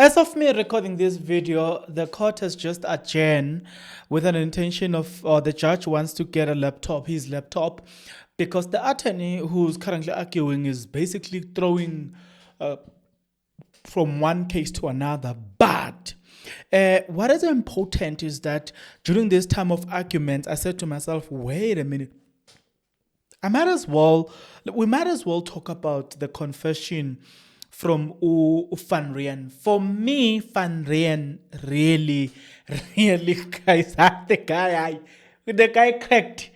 as of me recording this video, the court has just adjourned with an intention of, or the judge wants to get his laptop, because the attorney who's currently arguing is basically throwing from one case to another. But what is important is that during this time of argument, I said to myself, wait a minute. We might as well talk about the confession from Van Rhyn. For me, Van Rhyn really, guys, the guy cracked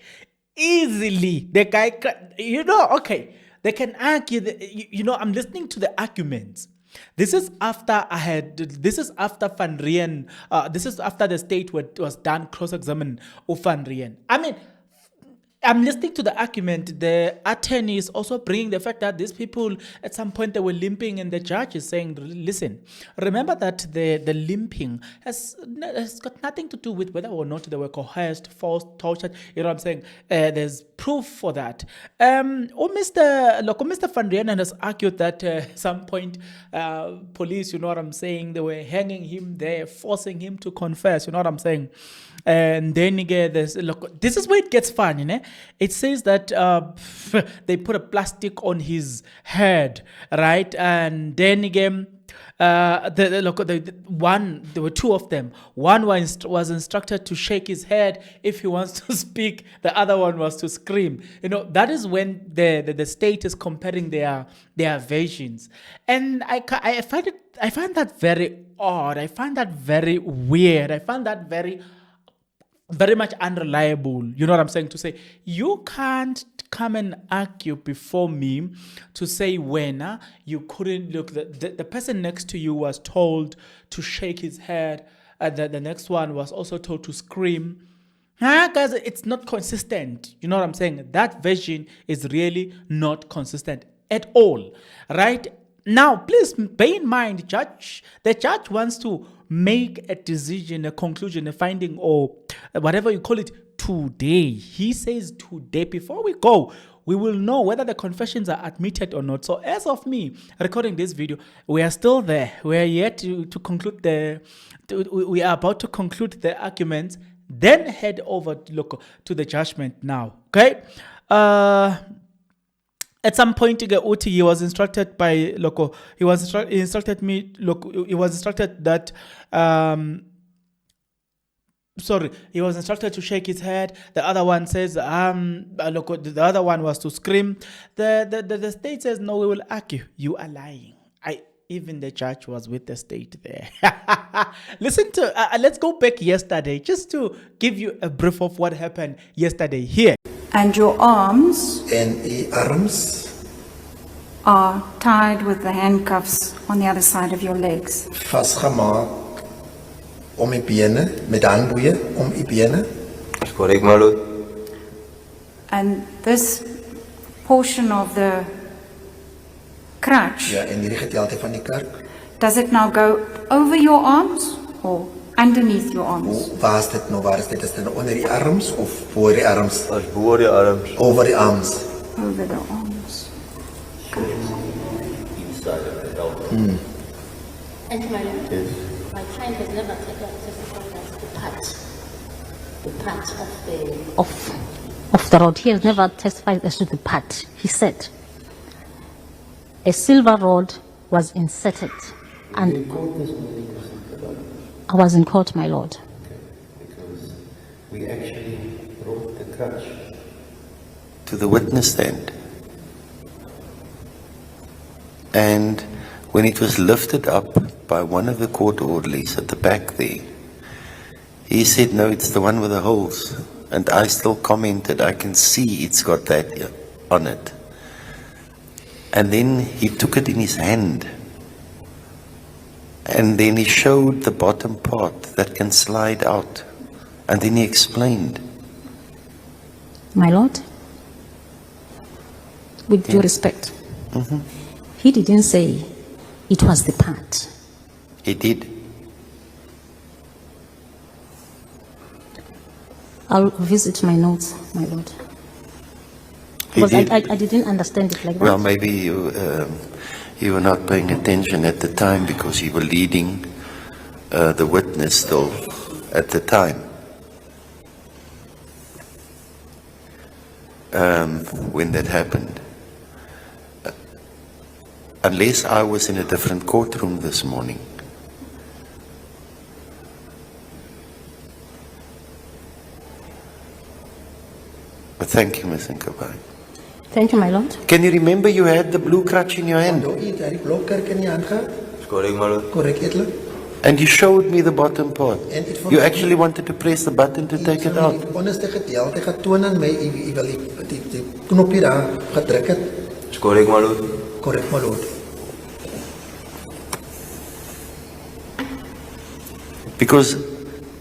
easily. The guy cracked, okay, they can argue, I'm listening to the arguments. This is after Van Rhyn, this is after the state was done cross-examining Van Rhyn. I mean, I'm listening to the argument. The attorney is also bringing the fact that these people, at some point, they were limping, and the judge is saying, listen, remember that the limping has got nothing to do with whether or not they were coerced, forced, tortured. You know what I'm saying? There's proof for that. Mr. Van Rhyn has argued that at some point, police, you know what I'm saying, they were hanging him there, forcing him to confess. You know what I'm saying? And then again, this is where it gets fun, It says that they put a plastic on his head, right? And then again, there were two of them. One was instructed to shake his head if he wants to speak. The other one was to scream. That is when the state is comparing their versions, and I find that very odd. I find that very weird. I find that very much unreliable. You know what I'm saying? To say, you can't come and argue before me to say when you couldn't look. The person next to you was told to shake his head. The next one was also told to scream. Guys, it's not consistent. You know what I'm saying? That version is really not consistent at all. Right? Now, please bear in mind, the judge wants to make a decision, a conclusion, a finding, or whatever you call it, today. He says today. Before we go, we will know whether the confessions are admitted or not. So as of me recording this video, we are still there. We are yet to conclude we are about to conclude the arguments, then head over to the judgment now. Okay? At some point, he was instructed by Loco. He was instructed that he was instructed to shake his head. The other one says the other one was to scream. The state says, no, we will argue. You are lying. Even the judge was with the state there. Listen to let's go back yesterday just to give you a brief of what happened yesterday here. And your arms and the arms are tied with the handcuffs on the other side of your legs. Vastgemaak om die bene met handboeie om die bene. That's correct, my lord. And this portion of the crutch, Ja, en hierdie gedeelte van die kerk. does it now go over your arms or underneath your arms? Waar is dit nou? Waar is dit? Is dit onder die arms of voor die arms? That's voor die arms. Over die arms. Over the arms. Inside of the elbow. And my Yes. my client has never testified as the part of the Of the rod. He has never testified as to the part. He said a silver rod was inserted, and I was in court, my lord. Because we actually brought the crutch to the witness stand. And when it was lifted up by one of the court orderlies at the back there, he said, no, it's the one with the holes. And I still commented, I can see it's got that on it. And then he took it in his hand. And then he showed the bottom part that can slide out. And then he explained. My lord, with due respect, he didn't say it was the part. He did. I'll visit my notes, my lord. He Because did. I didn't understand it like that. Well, maybe You were not paying attention at the time because you were leading the witness still at the time. When that happened. Unless I was in a different courtroom this morning. But thank you, Ms. Nkabai. Thank you, my lord. Can you remember you had the blue crutch in your hand? Nou, jy het die blou kerk in die hand gehad? Correct, my lord. Korrek, edele. And you showed me the bottom part. And it You actually wanted to press the button to take it out. Die onderste gedeelte getoon aan my, jy wil die knopje daar gedruk het. Correct, my lord. Korrek, my lord. Because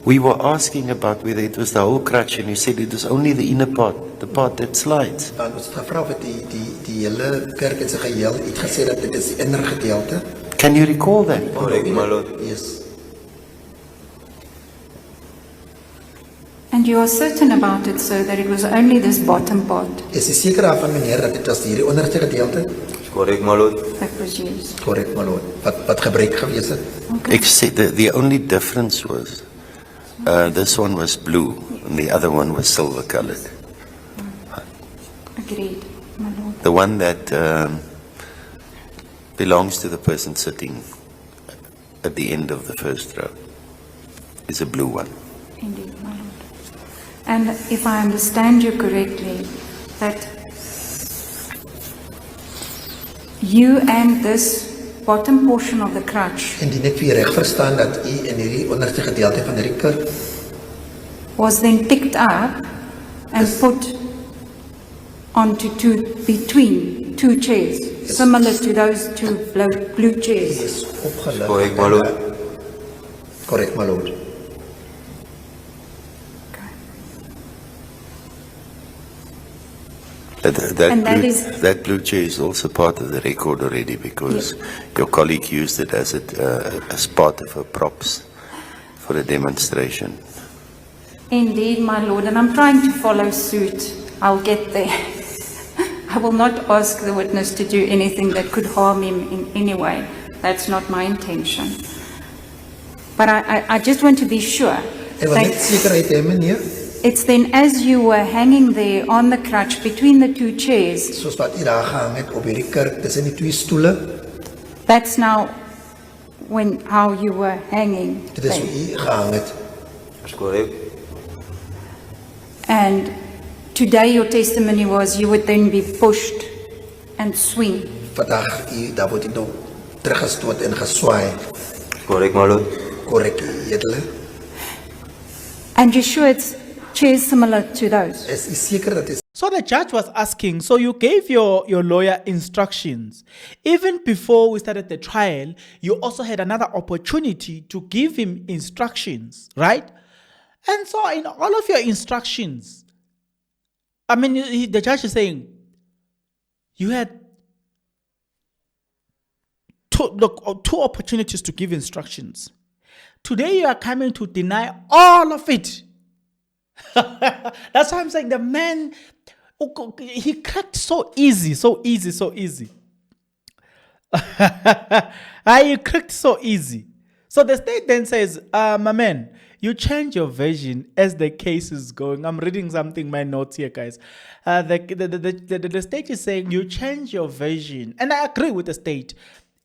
we were asking about whether it was the whole crutch and you said it was only the inner part, the part that slides. Want ons het gevra of die hele kerk in sy geheel het gesê dat dit is die inner gedeelte. Can you recall that? Correct, my lord. Yes. And you are certain about it, sir, that it was only this bottom part Is jy seker daarvan, meneer, dat dit was hierdie onderste gedeelte? Correct, my lord. that was used? Korrek, my lord. Wat gebruik gewees het? Except the only difference was this one was blue and the other one was silver colored. Agreed, my lord. The one that belongs to the person sitting at the end of the first row is a blue one. Indeed, my lord. And if I understand you correctly, that you and this bottom portion of the crutch Indien ek vir reg verstaan dat u in hierdie onderste gedeelte van hierdie kerk was then picked up and put onto between two chairs, similar to those two blue chairs. is opgelig. Correct, my lord. Korrek, my lord. And that That blue chair is also part of the record already because your colleague used it as part of her props for a demonstration. Indeed, my lord, and I'm trying to follow suit. I'll get there. I will not ask the witness to do anything that could harm him in any way. That's not my intention. But I just want to be sure Ek wil net that sekerheid hê, meneer, it's then as you were hanging there on the crutch between the two chairs, soos wat u daar gehang het op hierdie kerk tussen die twee stoele, that's now how you were hanging dit is hoe there. u gehang het. Correct. And today your testimony was you would then be pushed and swing. Vandag daar word u nou teruggestoot en geswaai. Correct, my lord. Korrek, edele. And you're sure it's chairs similar to those? Is u seker dat is So the judge was asking, so you gave your lawyer instructions. Even before we started the trial, you also had another opportunity to give him instructions, right? And so in all of your instructions, I mean, the judge is saying, you had two opportunities to give instructions. Today you are coming to deny all of it. That's why I'm saying the man, he cracked so easy. He cracked so easy. So the state then says, my man, you change your version as the case is going. I'm reading something, my notes here, guys. The state is saying you change your version. And I agree with the state.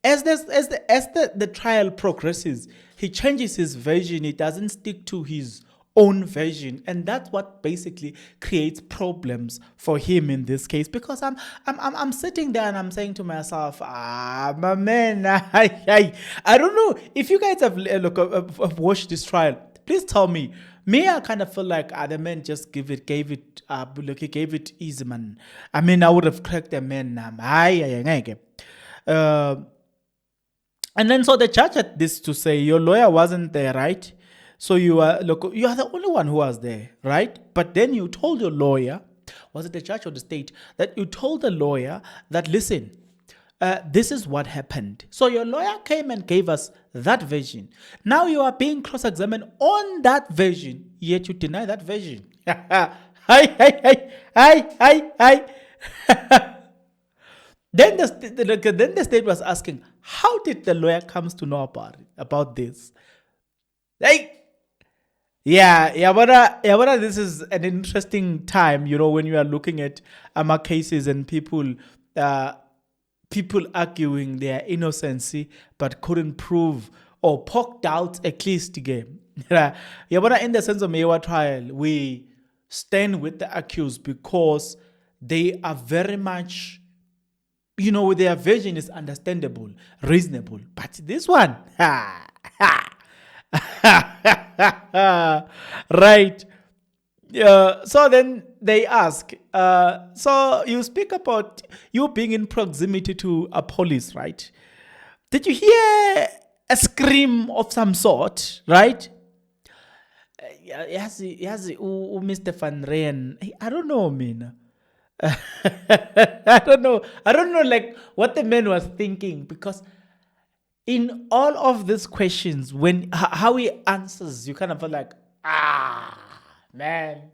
As the trial progresses, he changes his version. He doesn't stick to his own version, and that's what basically creates problems for him in this case. Because I'm sitting there and I'm saying to myself, my man, I don't know if you guys have watched this trial. Please tell me. Me, I kind of feel like the man just gave it easy, man. I mean, I would have cracked the man. And then so the judge had this to say, your lawyer wasn't there, right? So you are the only one who was there, right? But then you told your lawyer, was it the judge or the state, that you told the lawyer that, listen, this is what happened. So your lawyer came and gave us that version. Now you are being cross-examined on that version, yet you deny that version. Hi. Then the state was asking, how did the lawyer comes to know about this? Like, but this is an interesting time, when you are looking at cases and people arguing their innocency but couldn't prove or poked out at least again. But in the sense of Mewa trial, we stand with the accused because they are very much, their version is understandable, reasonable. But this one, right. So then they ask, so you speak about you being in proximity to a police, right? Did you hear a scream of some sort, right? Yes, Mr. Van Rhyn. I don't know, I don't know like what the man was thinking, because in all of these questions, how he answers, you kind of feel like, man,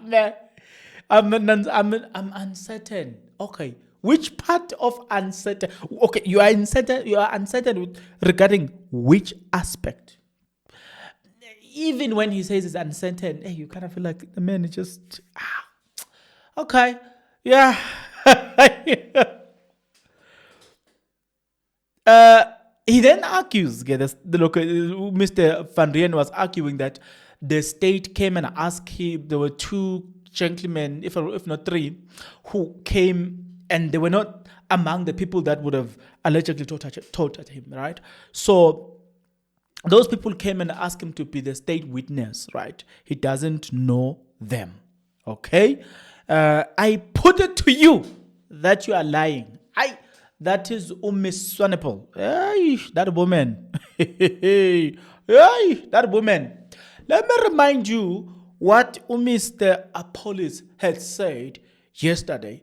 man, I'm uncertain. Okay, which part of uncertain? Okay, you are uncertain regarding which aspect? Even when he says it's uncertain, you kind of feel like the man is just okay, yeah. He then argues, Mr. Van Rhyn was arguing that the state came and asked him, there were two gentlemen, if not three, who came and they were not among the people that would have allegedly tortured him, right? So those people came and asked him to be the state witness, right? He doesn't know them, okay? I put it to you that you are lying. That is Miss Swanepoel. That woman. That woman. Let me remind you what Mr. Apollis had said yesterday.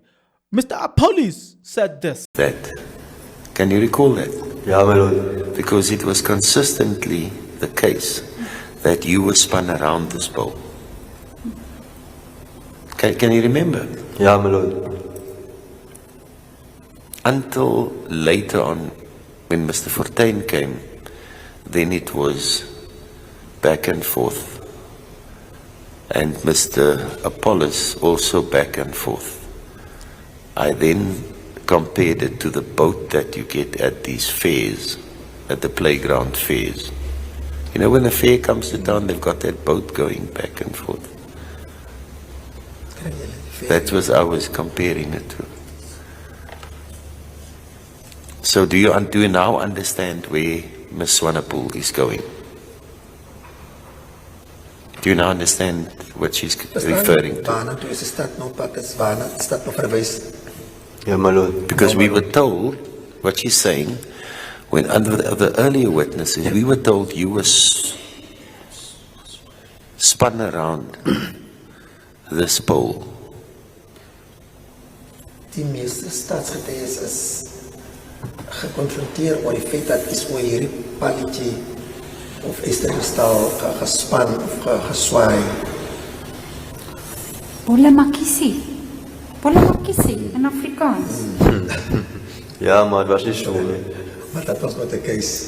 Mr. Apollis said this. Can you recall that? Yeah, my lord. Because it was consistently the case that you were spun around this bowl. Can you remember? Yeah, my lord. Until later on, when Mr. Fortuin came, then it was back and forth. And Mr. Apollos also back and forth. I then compared it to the boat that you get at these fairs, at the playground fairs. When a fair comes to town, they've got that boat going back and forth. That was I was comparing it to. So do you now understand where Ms. Swanepoel is going? Do you now understand what she's referring to? Yeah, my lord. Because we were told, what she's saying, when under the earlier witnesses, we were told you were spun around this pole. Die meeste staatsgetuies is geconfronteer oor die feit dat is oor hierdie palletje of Estergestal gespan of geswaai. Bolle makiesie in Afrikaans. Ja, maar het was niet zo. Maar dat was not the case.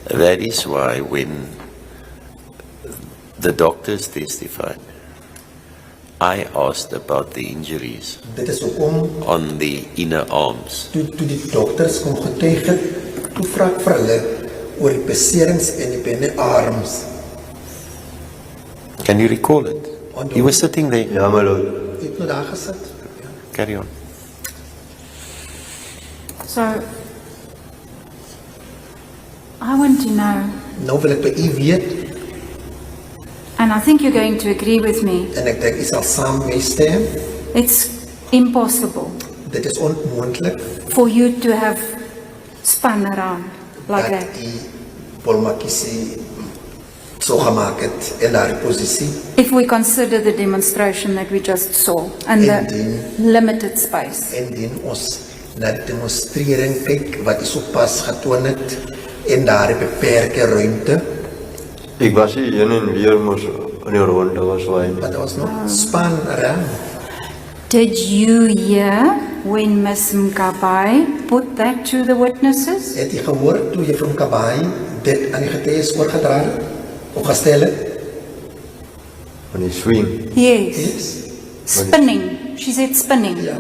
That is why when the doctors testified, I asked about the injuries Dit is hoekom on the inner arms. toe die dokters kom getuig het, toe vra ek vir hulle oor die beserings in die binnearms. Can you recall it? You were sitting there. Ja, my lord. Ek het nou daar gesit. Carry on. So, I want to know, Nou wil ek by u weet, and I think you're going to agree with me, en ek dink u sal saam mee stem, it's impossible dit is onmoontlik for you to have spun around like dat that. u Bolmakiesie so gemaak het in daardie posisie. If we consider the demonstration that we just saw and the limited space. Indien ons na die demonstrering kyk wat u sopas getoon het in daardie beperkte ruimte, Ik was hier heen en weer moes in die ronde was waai. but there was no span around. Did you hear when Ms. Mkabai put that to the witnesses? Het jy gehoor toe juffrou Mkabai dit aan die getuies oorgedra het of gestel het? Van die swing. Yes. Yes. Spinning. She said spinning. Ja.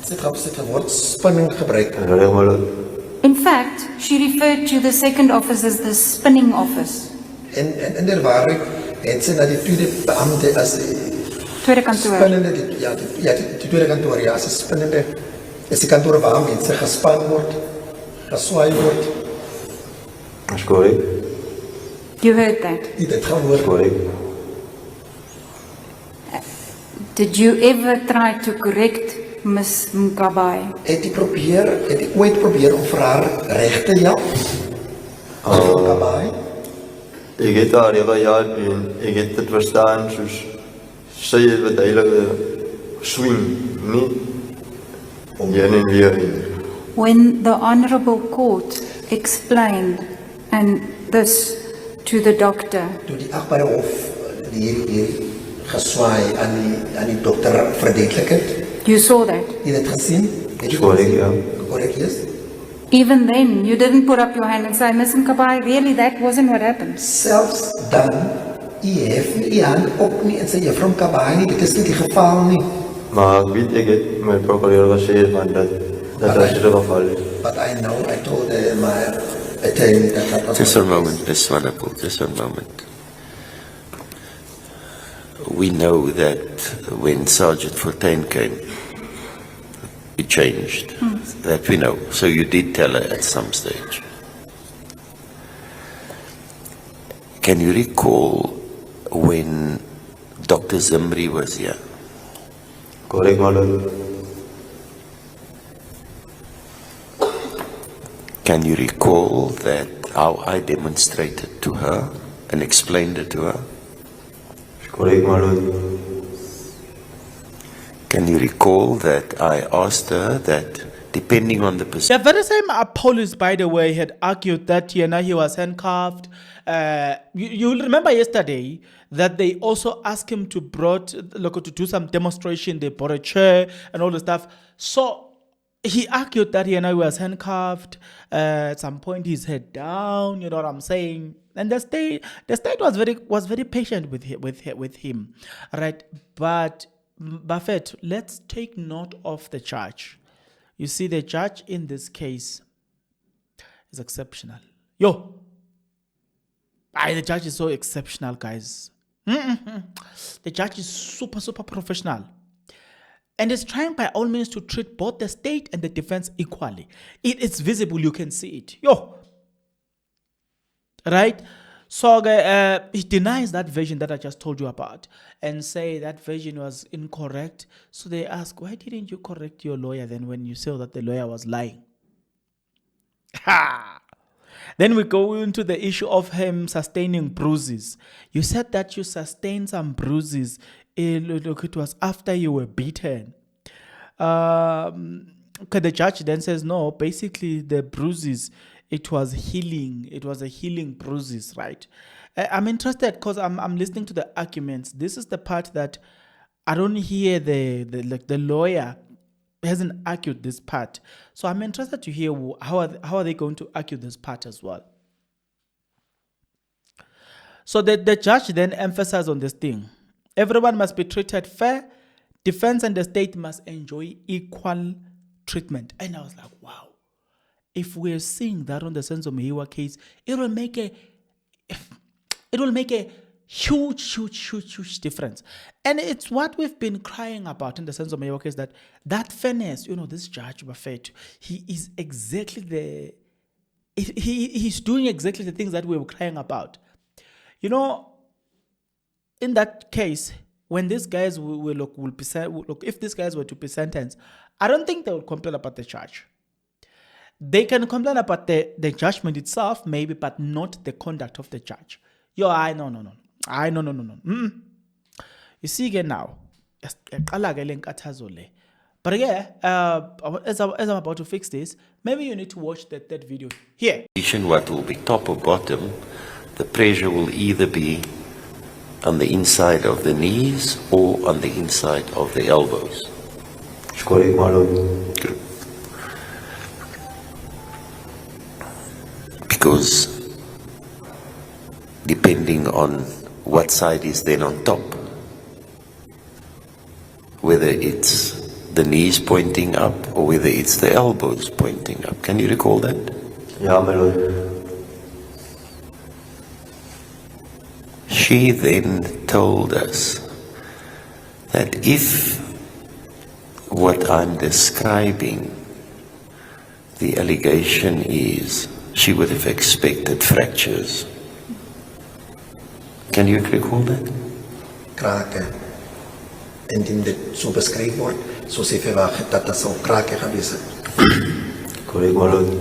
Sy het woord spinning gebruik. Reg maar. In fact, she referred to the second office as the spinning office. En in der waarheid het sy na die tweede beampte as Tweede kantoor. spinnende, die tweede kantoor, ja, as 'n spinnende, is die kantoor waar mense gespan word, geswaai word. Is korrek. You heard that. Die dit gehoor. Is korrek. Did you ever try to correct Ms. Mkabai? Het jy ooit probeer om vir haar reg te help? Juffrou Mkabai? Ek het haar gejaag en ek het dit verstaan soos sy het wat heilige swing, nie om heen en weer. When the Honourable Court explained and this to the doctor, Toe die agbare hof die geswaai aan die dokter verduidelik het, you saw that. jy het dit gesien? Het jy Korrek, dit gesien? ja. Korrek, yes. Even then, you didn't put up your hand and say, Ms. Mkabai, really, that wasn't what happened. Selfs dan, jy hef nie die hand op nie en sê juffrou Mkabai nie, dit is nie die geval nie. Maar ek weet, ek het my prokureur gesê van dat as dit geval is. But I know, I told my attorney that was Just a moment, Ms. Swanepoel, just a moment. We know that when Sergeant Fontaine came, he changed. That we know. So you did tell her at some stage. Can you recall when Dr. Zimri was here? Korrek, my lord. Can you recall that how I demonstrated to her and explained it to her? Korrek, my lord. Can you recall that I asked her that depending on the The very same police, by the way, had argued that he was handcuffed. You'll remember yesterday that they also asked him to do some demonstration. They brought a chair and all the stuff. So he argued that he was handcuffed. At some point, his head down. You know what I'm saying? And the state was very patient with him, right? But Buffett, let's take note of the judge. You see, the judge in this case is exceptional. The judge is so exceptional, guys. The judge is super, super professional. And is trying by all means to treat both the state and the defense equally. It's visible, you can see it. Right? So he denies that version that I just told you about and say that version was incorrect. So they ask, why didn't you correct your lawyer then when you saw that the lawyer was lying? Then we go into the issue of him sustaining bruises. You said that you sustained some bruises. Look, it was after you were beaten. The judge then says, no, basically the bruises, it was healing. It was a healing bruises, right? I'm interested because I'm listening to the arguments. This is the part that I don't hear the lawyer hasn't argued this part. So I'm interested to hear how are they going to argue this part as well. So the judge then emphasized on this thing. Everyone must be treated fair. Defense and the state must enjoy equal treatment. And I was like, wow. If we're seeing that on the Senzo Mehiwa case, it will make a huge difference. And it's what we've been crying about in the Senzo Mehiwa case, that fairness, this judge Buffett, he is exactly he's doing exactly the things that we were crying about. In that case, when these guys if these guys were to be sentenced, I don't think they would complain about the charge. They can complain about the judgment itself, maybe, but not the conduct of the judge. No. You see again now. But again, as I'm about to fix this, maybe you need to watch that video here. What will be top or bottom, the pressure will either be on the inside of the knees or on the inside of the elbows. It's correct, my lord. Because depending on what side is then on top, whether it's the knees pointing up or whether it's the elbows pointing up. Can you recall that? Yeah, my lord. She then told us that if what I'm describing, the allegation is, she would have expected fractures. Can you recall that? Krake. Indien dit so beskryf word, soos hy verwag het dat dit sal krake gewees het. Correct, my lord.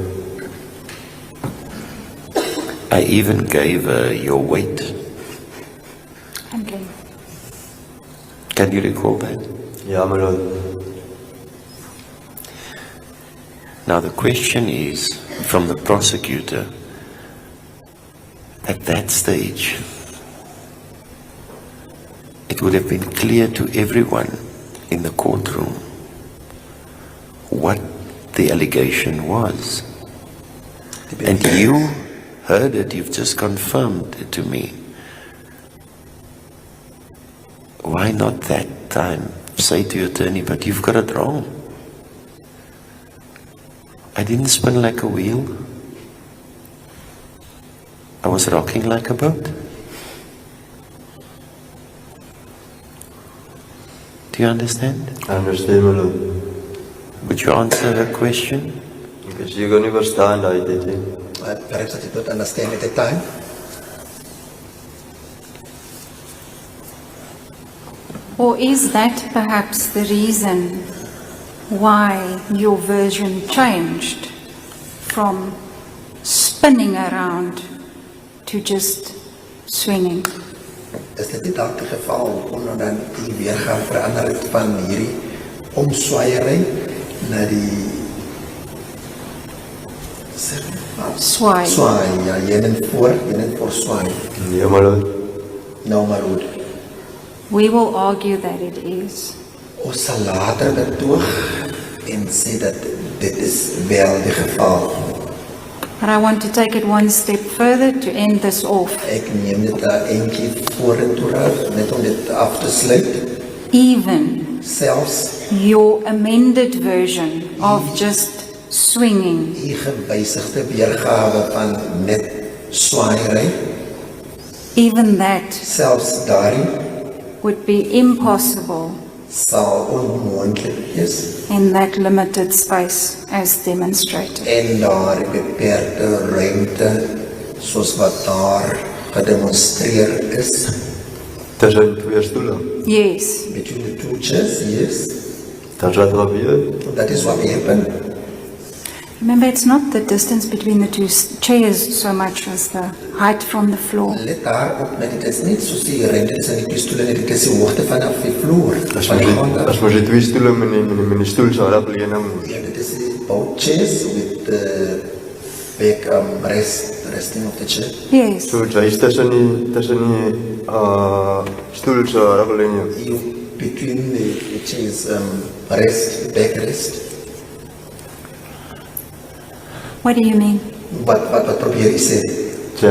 I even gave her your weight. Handling. Can you recall that? Yeah, my lord. Now the question is, from the prosecutor, at that stage, it would have been clear to everyone in the courtroom what the allegation was. And you heard it, you've just confirmed it to me. Why not that time say to your attorney, but you've got it wrong. I didn't spin like a wheel. I was rocking like a boat. Do you understand? I understand, my lord. Would you answer her question? Because you can never stand, I did it. Perhaps I did not understand at the time. Or is that perhaps the reason why your version changed from spinning around to just swinging? Is dit nie dalk die geval omdat dan die weergawe verander het van hierdie omswaiery na die Swaai. Swaai, ja, heen en voor swaai. Yeah, my lord. Nou maar goed. We will argue that it is. Ons sal later betoog en sê dat dit is wel die geval. But I want to take it one step further to end this off. Ek neem dit daar eentjie vorentoe net om dit af te sluit. Even Selfs your amended version of just swinging die gewysigde weergawe van net swaaiery, even that selfs daardie would be impossible sal onmoontlik wees in that limited space as demonstrated. en daar beperkte ruimte soos wat daar gedemonstreer is Tussen twee stoele. Yes. between the two chairs, yes, Dat is wat gebeurt. that is what happened. Remember, it's not the distance between the two chairs so much as the height from the floor. Let daar op met dit is niet soos die ruimte is in die twee stoele nie, dit is die hoogte vanaf die vloer van die grond af. Als we die twee stoelen met die stoel zou dat lenen. Ja, dit is both chairs with the back resting of the chair. Yes. So het is tussen die stoel zou dat lenen. Between the chairs rest, the back rest. What do you mean? Wat probeer jy sê? Ze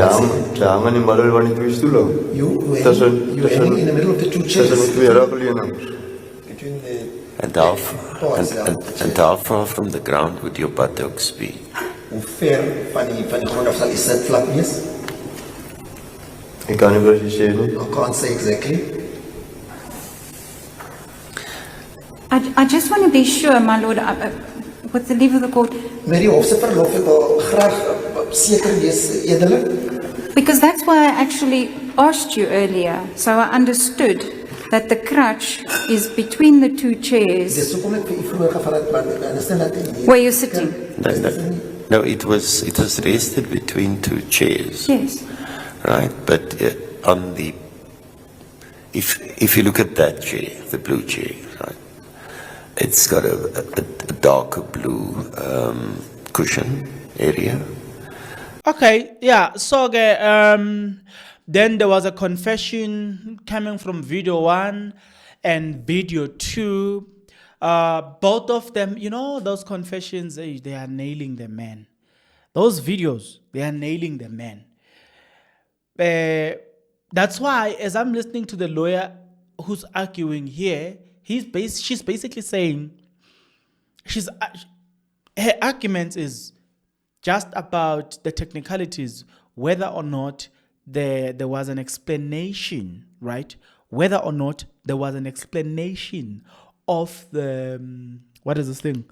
hangen in het midden van die twee stoelen. You Tussen hanging in the middle of the two chairs. die twee dat lenen. Between the And how far from the ground would your buttocks be? hoe ver van die grond af sal die sitvlak wees? Ik kan niet precies zeggen. I can't say exactly. I just want to be sure, my lord, with the leave of the court, Met die hofse verlof ek wil graag seker wees edele. because that's why I actually asked you earlier, so I understood that the crutch is between the two chairs Dis hoekom ek vir u vroeër gevra het, maar ek understand dat u where you're sitting. No, it was rested between two chairs, Yes. right? But on the, if you look at that chair, the blue chair, right? It's got a darker blue cushion area. Okay, yeah. So then there was a confession coming from video 1 and video 2. Both of them, you know, those confessions, they are nailing the man. Those videos, they are nailing the man. That's why, as I'm listening to the lawyer who's arguing here, she's basically saying, her argument is just about the technicalities, whether or not there was an explanation, right? Whether or not there was an explanation of the what is this thing?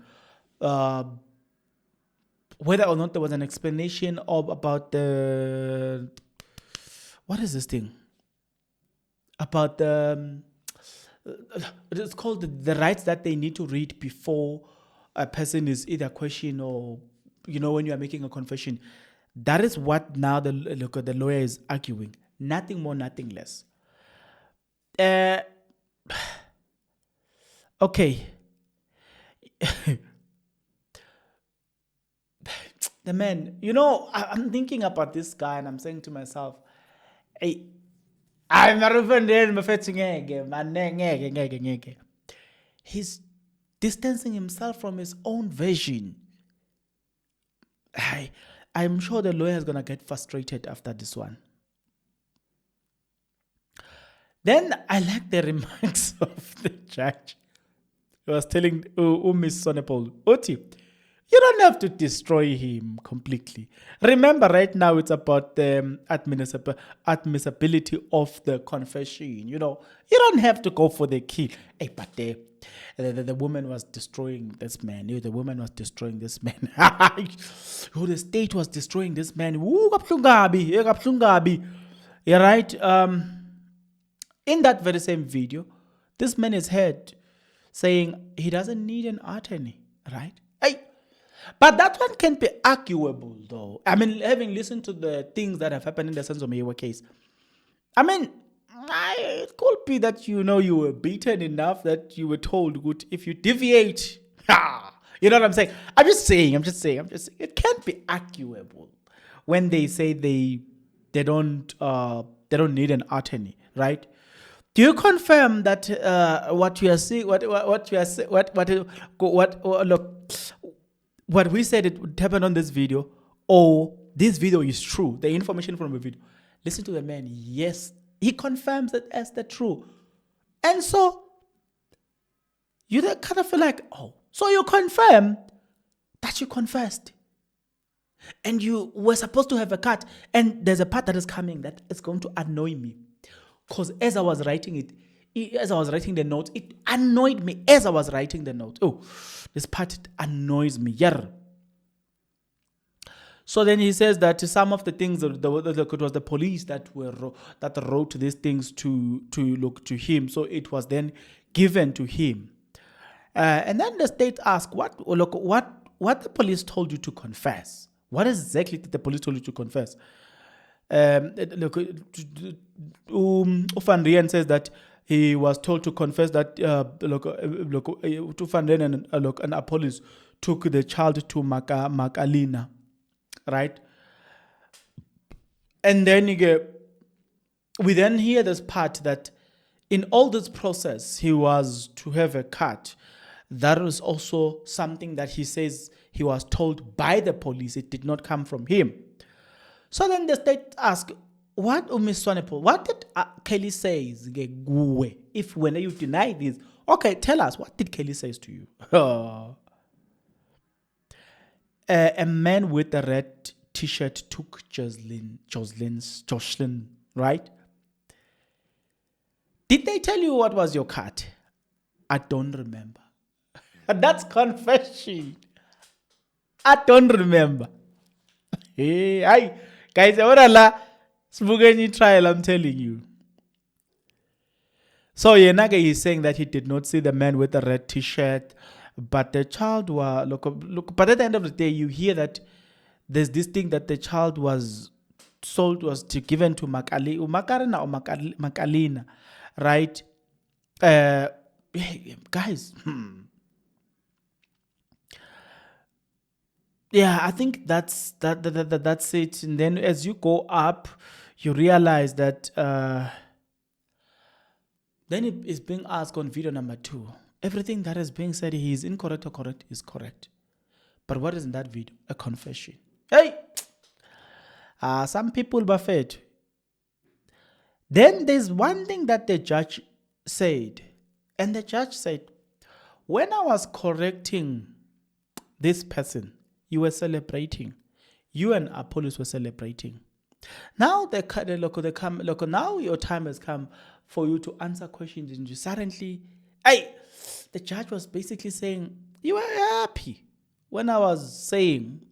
Whether or not there was an explanation about the what is this thing? About the it's called the rights that they need to read before a person is either questioned or, you know, when you are making a confession. That is what now the lawyer is arguing. Nothing more, nothing less. Okay. The man, you know, I'm thinking about this guy and I'm saying to myself, hey, I'm not even he's distancing himself from his own version. I'm sure the lawyer is going to get frustrated after this one. Then I like the remarks of the judge. He was telling Miss Sonepol, Oti, you don't have to destroy him completely. Remember, right now it's about the admissibility of the confession. You know, you don't have to go for the kill. Hey, but the woman was destroying this man. The woman was destroying this man. The state was destroying this man. You're right. In that very same video, this man is heard saying he doesn't need an attorney, right? Hey, but that one can be arguable, though. I mean, having listened to the things that have happened in the Senzo case, I mean, it could be that, you know, you were beaten enough that you were told, good, if you deviate, you know what I'm saying? I'm just saying, it can be arguable when they say they don't need an attorney, right? Do you confirm that what you are seeing, what we said it would happen on this video, or this video is true? The information from the video. Listen to the man. Yes, he confirms it as the true, and so you kind of feel like, oh, so you confirm that you confessed, and you were supposed to have a cut, and there's a part that is coming that is going to annoy me. Because as I was writing the notes, it annoyed me as I was writing the notes. Oh, this part annoys me. Yeah. So then he says that some of the things, it was the police that wrote these things to look to him. So it was then given to him. And then the state asked, what the police told you to confess? What exactly did the police told you to confess? Rhyn says that he was told to confess that Rhyn and Apollos took the child to Makalina, right? And then we then hear this part that in all this process he was to have a cut. That was also something that he says he was told by the police. It did not come from him. So then the state asked, what did Kelly say? If when you deny this, okay, tell us, what did Kelly say to you? A man with a red t-shirt took Jocelyn, right? Did they tell you what was your cut? I don't remember. That's confession. I don't remember. Hey, guys, trial, I'm telling you. So Yenaga is saying that he did not see the man with the red t-shirt, but the child was look. But at the end of the day, you hear that there's this thing that the child was given to Makarina or Makalina, right? Guys. Yeah, I think that's it. And then as you go up, you realize that then it is being asked on video number 2. Everything that is being said, he is incorrect or correct, is correct. But what is in that video? A confession. Hey! Some people buffet. Then there's one thing that the judge said. And the judge said, when I was correcting this person, you were celebrating. You and Apollos were celebrating. Now now your time has come for you to answer questions, and you suddenly, the judge was basically saying, you were happy when I was saying,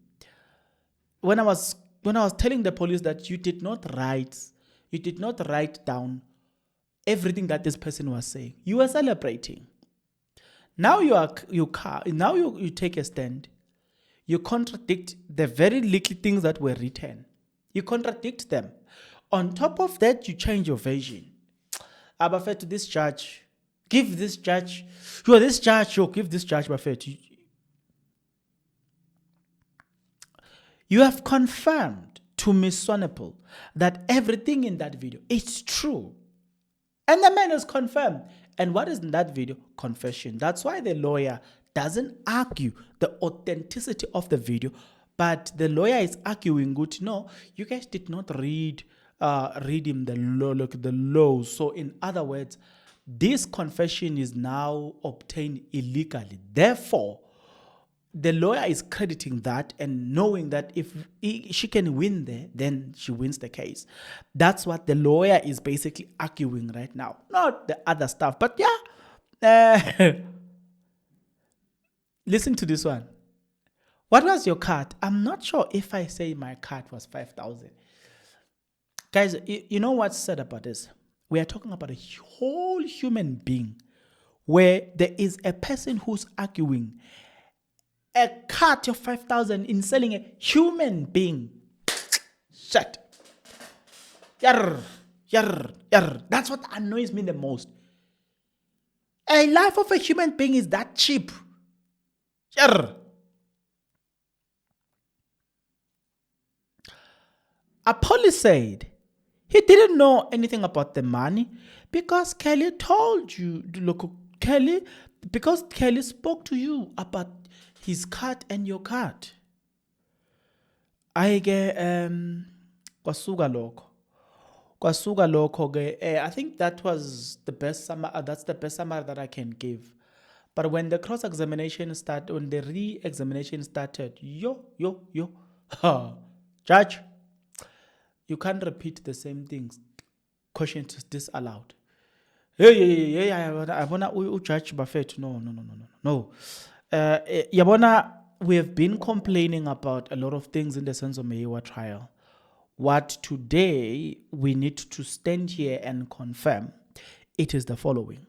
when I was telling the police that you did not write down everything that this person was saying. You were celebrating. Now you take a stand. You contradict the very little things that were written. You contradict them. On top of that, you change your version. Buffet, to this judge, give this judge, give this judge, Buffet. You have confirmed to Miss Swanepoel that everything in that video is true. And the man is confirmed. And what is in that video? Confession. That's why the lawyer doesn't argue the authenticity of the video, but the lawyer is arguing, good, no, you guys did not read him the law. So in other words, this confession is now obtained illegally. Therefore, the lawyer is crediting that and knowing that if she can win there, then she wins the case. That's what the lawyer is basically arguing right now. Not the other stuff. But yeah, listen to this one. What was your card? I'm not sure if I say my card was 5,000. Guys, you know what's said about this? We are talking about a whole human being where there is a person who's arguing a cut of 5,000 in selling a human being. Shut. Yarr. That's what annoys me the most. A life of a human being is that cheap. Yarr. Apollo said he didn't know anything about the money because Kelly told you, look, because Kelly spoke to you about his card and your card. I think that was the best summary. That's the best summary that I can give. But when the cross-examination started, when the re-examination started, judge, you can't repeat the same things. Questions disallowed. I wanna judge Buffett. No. Yabona, we have been complaining about a lot of things in the Senzo Meyiwa trial. What today we need to stand here and confirm, it is the following.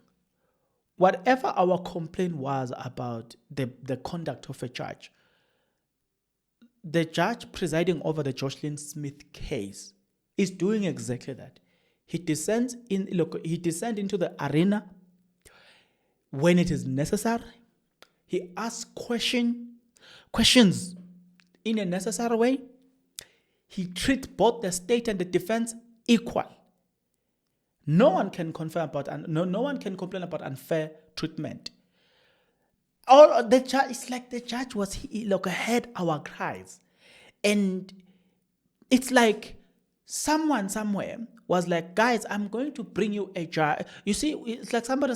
Whatever our complaint was about the conduct of a judge, the judge presiding over the Jocelyn Smith case is doing exactly that. He descends into the arena when it is necessary. He asks questions in a necessary way. He treats both the state and the defense equal. No one can complain about unfair treatment. Or the judge, it's like the judge heard our cries, and it's like someone somewhere was like, guys, I'm going to bring you a judge. You see, it's like someone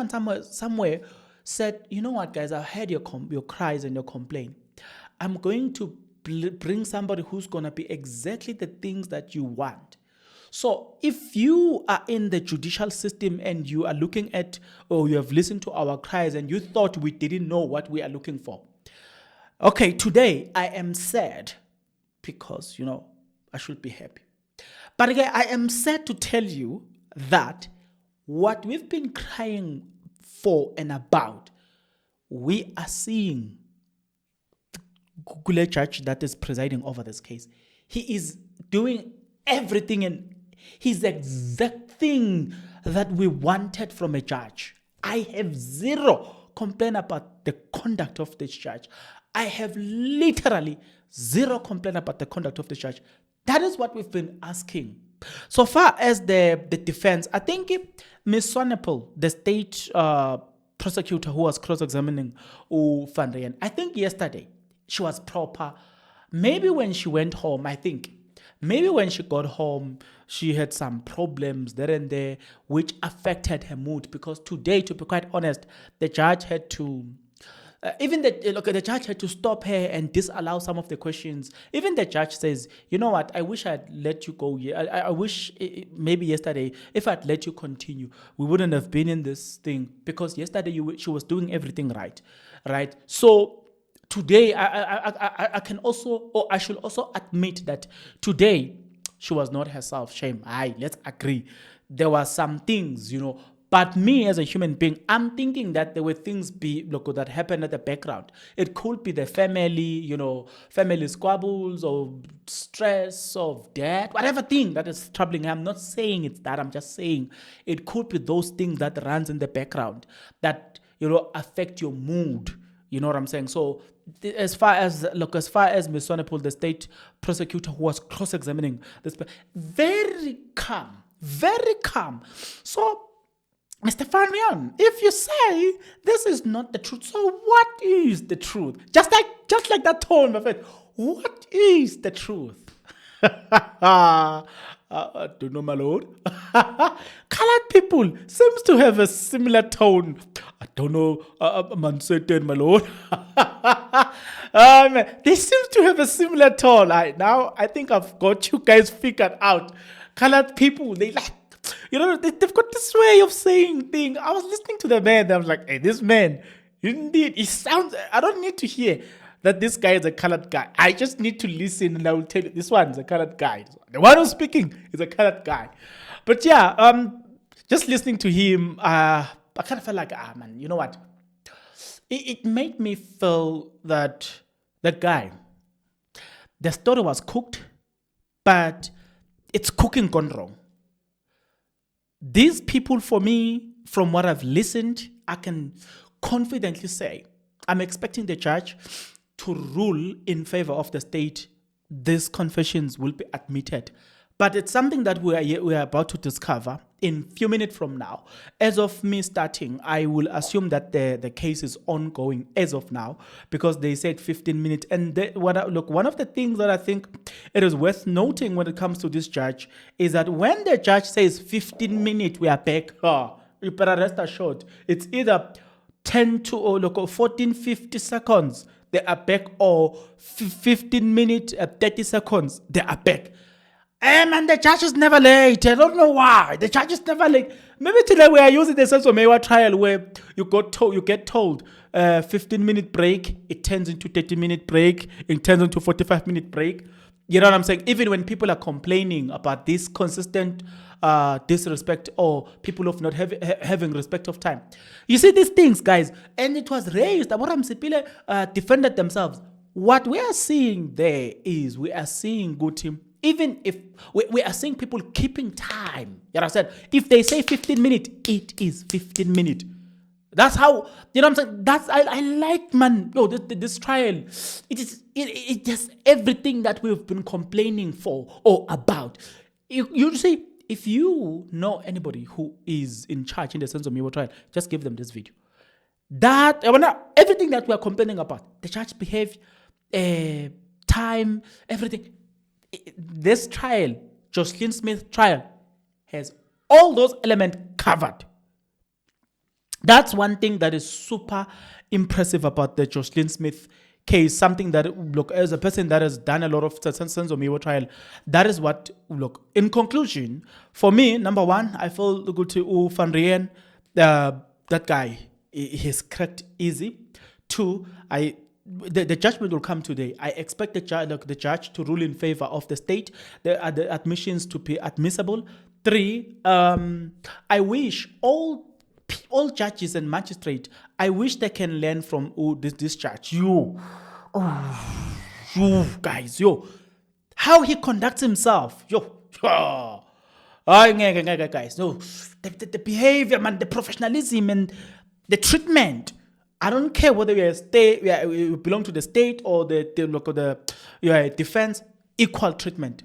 somewhere said, you know what, guys, I heard your cries and your complaint. I'm going to bring somebody who's going to be exactly the things that you want. So if you are in the judicial system and you are looking at, or you have listened to our cries and you thought we didn't know what we are looking for. Okay, today I am sad because, I should be happy. But again, I am sad to tell you that what we've been crying for and about, we are seeing the Gule judge that is presiding over this case. He is doing everything and he's the exact thing that we wanted from a judge. I have zero complaint about the conduct of this judge. I have literally zero complaint about the conduct of the judge. That is what we've been asking. So far as the defense, I think Ms. Swanepoel, the state prosecutor who was cross-examining Van Rhyn, I think yesterday she was proper. Maybe when she went home, maybe when she got home, she had some problems there and there, which affected her mood. Because today, to be quite honest, the judge had to, the judge had to stop her and disallow some of the questions. Even the judge says, you know what, I wish I'd let you go. I wish maybe yesterday, if I'd let you continue, we wouldn't have been in this thing. Because yesterday she was doing everything right. So today, I can also, or I should also admit that today, she was not herself. Shame. Let's agree. There were some things, but me as a human being, I'm thinking that there were things that happened at the background. It could be the family, family squabbles or stress of death, whatever thing that is troubling her. I'm not saying it's that. I'm just saying it could be those things that runs in the background that, affect your mood. You know what I'm saying? So as far as Ms. Sonepul, the state prosecutor who was cross-examining this, very calm. So, Mr. Van Rhyn, if you say this is not the truth, so what is the truth? Just like that tone, my friend. What is the truth? I don't know, my lord. Colored people seems to have a similar tone. I don't know, I'm uncertain, my lord. They seem to have a similar tone. Now I think I've got you guys figured out. Colored people, they like, they've got this way of saying things. I was listening to the man, and I was like, hey, this man, indeed, he sounds, I don't need to hear that this guy is a colored guy. I just need to listen, and I will tell you, this one is a colored guy. The one who's speaking is a colored guy. But yeah, just listening to him, I kind of felt like, man, you know what? It made me feel that that guy, the story was cooked, but it's cooking gone wrong. These people, for me, from what I've listened, I can confidently say, I'm expecting the judge to rule in favor of the state. These confessions will be admitted. But it's something that we are about to discover in a few minutes from now. As of me starting, I will assume that the case is ongoing as of now, because they said 15 minutes. And one of the things that I think it is worth noting when it comes to this judge is that when the judge says 15 minutes, we are back, you better rest assured, it's either 10 to 14, 50 seconds, they are back, or 15 minutes, 30 seconds, they are back. And the judge is never late. I don't know why. The judge is never late. Maybe today we are using the sense of Mewa trial where you get told 15-minute break, it turns into 30-minute break, it turns into 45-minute break. You know what I'm saying? Even when people are complaining about this consistent disrespect, or people of not having respect of time. You see these things, guys, and it was raised. Abraham Sipile defended themselves. What we are seeing there is we are seeing good team. Even if we are seeing people keeping time. You know what I'm saying? If they say 15 minutes, it is 15 minutes. That's how, you know what I'm saying? I like, man, this trial. It just everything that we've been complaining for or about. You see, if you know anybody who is in charge in the sense of Mewa trial, just give them this video. Everything that we are complaining about, the judge behaved, time, everything. This trial, Jocelyn Smith trial, has all those elements covered. That's one thing that is super impressive about the Jocelyn Smith case. Something that, as a person that has done a lot of sense of Mewa trial, that is what, in conclusion, for me, number one, I feel good to Van Rhyn, that guy, he's cracked easy. Two, the judgment will come today. I expect the judge to rule in favor of the state, the admissions to be admissible. Three, I wish all judges and magistrates, I wish they can learn from this judge. You guys, how he conducts himself. Guys, the behavior, man, the professionalism and the treatment. I don't care whether we belong to the state or the defense, equal treatment.